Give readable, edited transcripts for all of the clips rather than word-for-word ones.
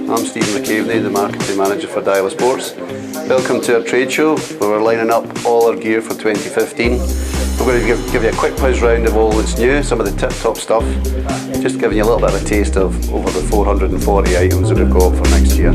I'm Stephen McCaveney, the Marketing Manager for Daiwa Sports. Welcome to our trade show where we're lining up all our gear for 2015. We're going to give you a quick whiz round of all that's new, some of the tip-top stuff, just giving you a little bit of a taste of over the 440 items that we've got for next year.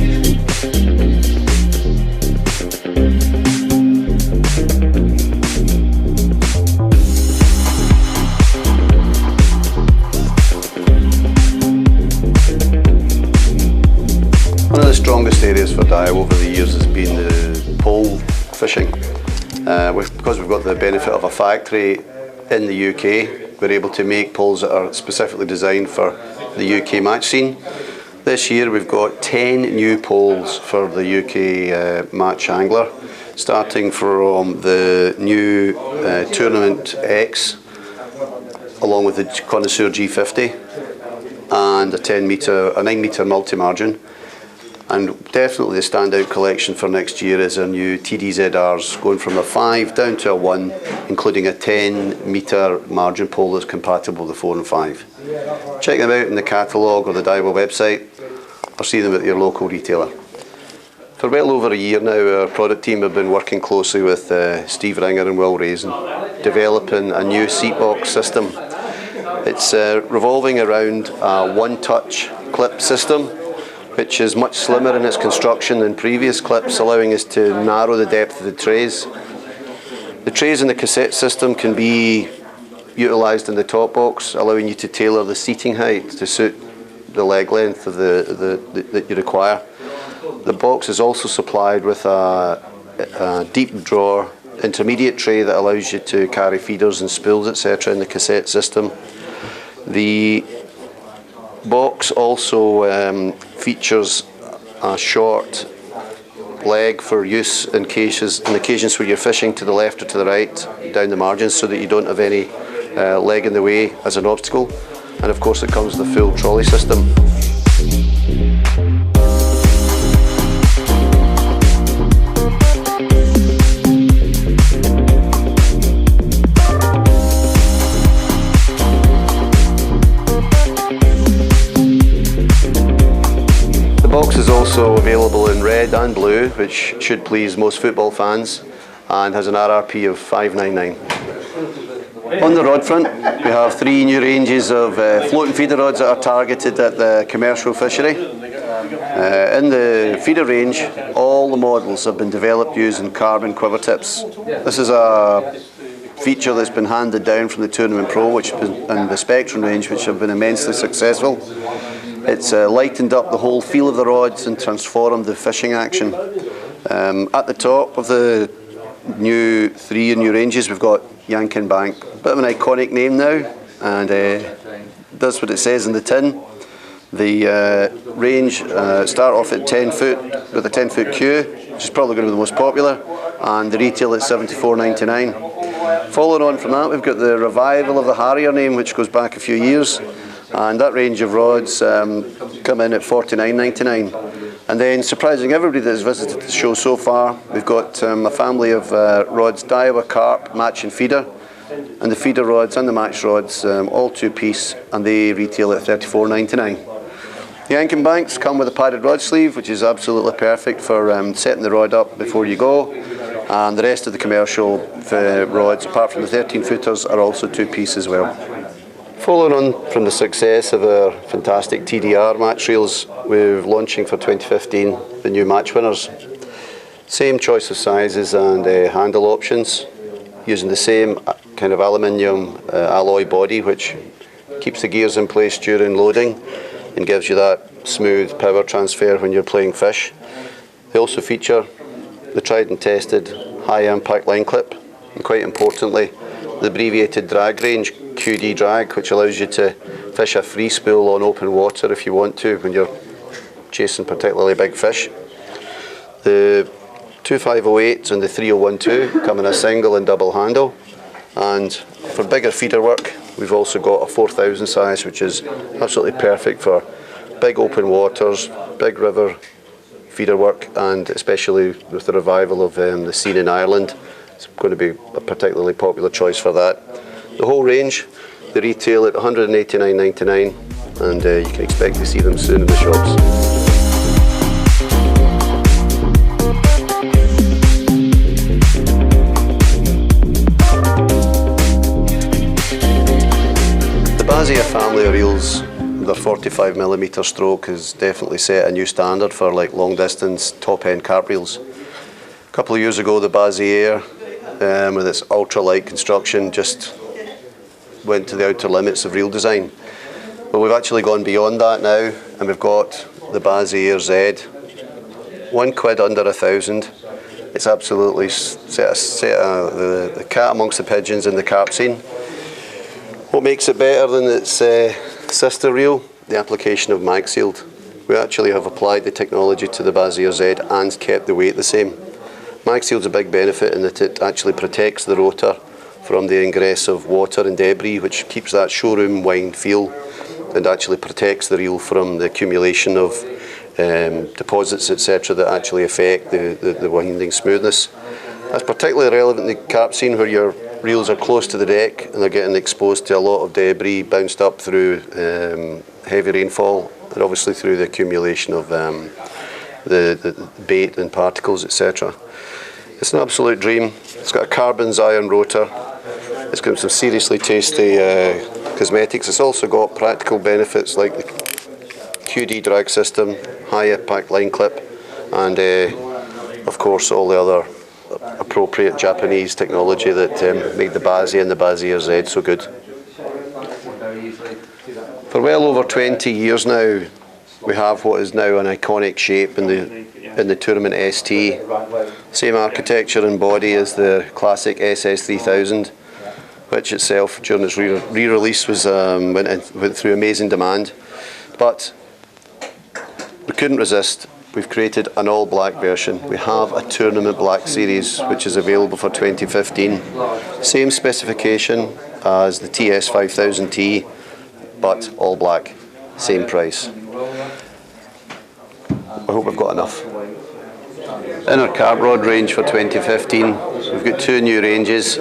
One of the strongest areas for Daiwa over the years has been the pole fishing. Because we've got the benefit of a factory in the UK, we're able to make poles that are specifically designed for the UK match scene. This year we've got 10 new poles for the UK match angler, starting from the new Tournament X, along with the Connoisseur G50 and a 9 metre multi-margin. And definitely the standout collection for next year is our new TDZRs, going from a 5 down to a 1, including a 10 metre margin pole that's compatible with the 4 and 5. Check them out in the catalogue or the Daiwa website, or see them at your local retailer. For well over a year now, our product team have been working closely with Steve Ringer and Will Raisin, developing a new seat box system. It's revolving around a one-touch clip system, which is much slimmer in its construction than previous clips, allowing us to narrow the depth of the trays. The trays in the cassette system can be utilised in the top box, allowing you to tailor the seating height to suit the leg length of that you require. The box is also supplied with a deep drawer intermediate tray that allows you to carry feeders and spools, etc. in the cassette system. The box also features a short leg for use in occasions where you're fishing to the left or to the right down the margins, so that you don't have any leg in the way as an obstacle. And of course it comes with a full trolley system. The box is also available in red and blue, which should please most football fans, and has an RRP of $5.99. On the rod front, we have 3 new ranges of floating feeder rods that are targeted at the commercial fishery. In the feeder range, all the models have been developed using carbon quiver tips. This is a feature that's been handed down from the Tournament Pro and the Spectrum range, which have been immensely successful. It's lightened up the whole feel of the rods and transformed the fishing action. At the top of the 3 new ranges, we've got Yankin Bank. Bit of an iconic name now, and does what it says in the tin. The range start off at 10 foot with a 10-foot queue, which is probably going to be the most popular, and the retail at $74.99. Following on from that, we've got the revival of the Harrier name, which goes back a few years. And that range of rods come in at $49.99. And then, surprising everybody that has visited the show so far, we've got a family of rods, Daiwa Carp, Match and Feeder, and the feeder rods and the match rods, all 2-piece, and they retail at $34.99. The Yankin Banks come with a padded rod sleeve, which is absolutely perfect for setting the rod up before you go. And the rest of the commercial rods, apart from the 13-footers, are also 2-piece as well. Following on from the success of our fantastic TDR match reels, we're launching for 2015 the new match winners. Same choice of sizes and handle options, using the same kind of aluminium alloy body, which keeps the gears in place during loading and gives you that smooth power transfer when you're playing fish. They also feature the tried and tested high impact line clip, and quite importantly the abbreviated drag range, QD drag, which allows you to fish a free spool on open water if you want to when you're chasing particularly big fish. The 2508s and the 3012 come in a single and double handle, and for bigger feeder work we've also got a 4000 size, which is absolutely perfect for big open waters, big river feeder work, and especially with the revival of the scene in Ireland, it's going to be a particularly popular choice for that. The whole range, they retail at $189.99, and you can expect to see them soon in the shops. Bazier family of reels, their 45mm stroke has definitely set a new standard for like long distance top end carp reels. A couple of years ago the Bazier with its ultra light construction just went to the outer limits of reel design. But we've actually gone beyond that now, and we've got the Bazier Z, £1 under 1,000. It's absolutely set the cat amongst the pigeons in the carp scene. What makes it better than its sister reel? The application of mag sealed. We actually have applied the technology to the Bazier Z and kept the weight the same. Mag sealed's a big benefit in that it actually protects the rotor from the ingress of water and debris, which keeps that showroom wind feel and actually protects the reel from the accumulation of deposits, etc., that actually affect the winding smoothness. That's particularly relevant in the carp scene where your reels are close to the deck and they're getting exposed to a lot of debris bounced up through heavy rainfall and obviously through the accumulation of the bait and particles, etc. It's an absolute dream. It's got a carbon iron rotor. It's got some seriously tasty cosmetics. It's also got practical benefits like the QD drag system, high impact line clip, and of course all the other appropriate Japanese technology that made the Bazier and the Bazier Z so good. For well over 20 years now, we have what is now an iconic shape in the Tournament ST. Same architecture and body as the classic SS3000, which itself during its re-release was went through amazing demand. But we couldn't resist. We've created an all-black version. We have a Tournament Black Series which is available for 2015. Same specification as the TS5000T, but all black, same price. I hope we've got enough. In our carp rod range for 2015, we've got two new ranges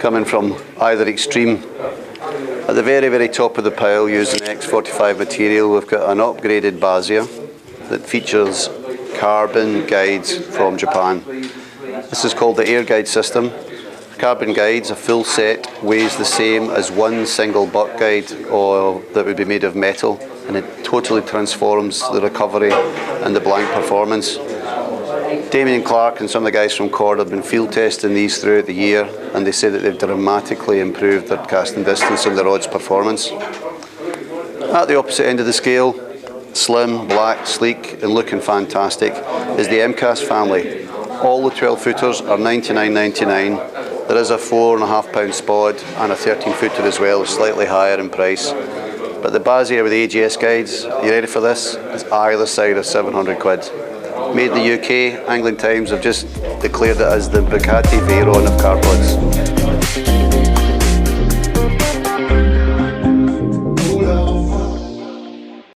coming from either extreme. At the very, very top of the pile, using X45 material, we've got an upgraded Bazier that features carbon guides from Japan. This is called the Air Guide system. Carbon guides, a full set, weighs the same as one single butt guide that would be made of metal, and it totally transforms the recovery and the blank performance. Damien Clark and some of the guys from Cord have been field testing these throughout the year, and they say that they've dramatically improved their casting distance and the rod's performance. At the opposite end of the scale, slim, black, sleek and looking fantastic, is the MCAS family. All the 12 footers are $99.99. There is a 4.5 pound spod and a 13 footer as well, slightly higher in price. But the Bazier with the AGS guides, are you ready for this? It's either side of 700 quid. Made in the UK, Angling Times have just declared it as the Bugatti Veyron of carp rods.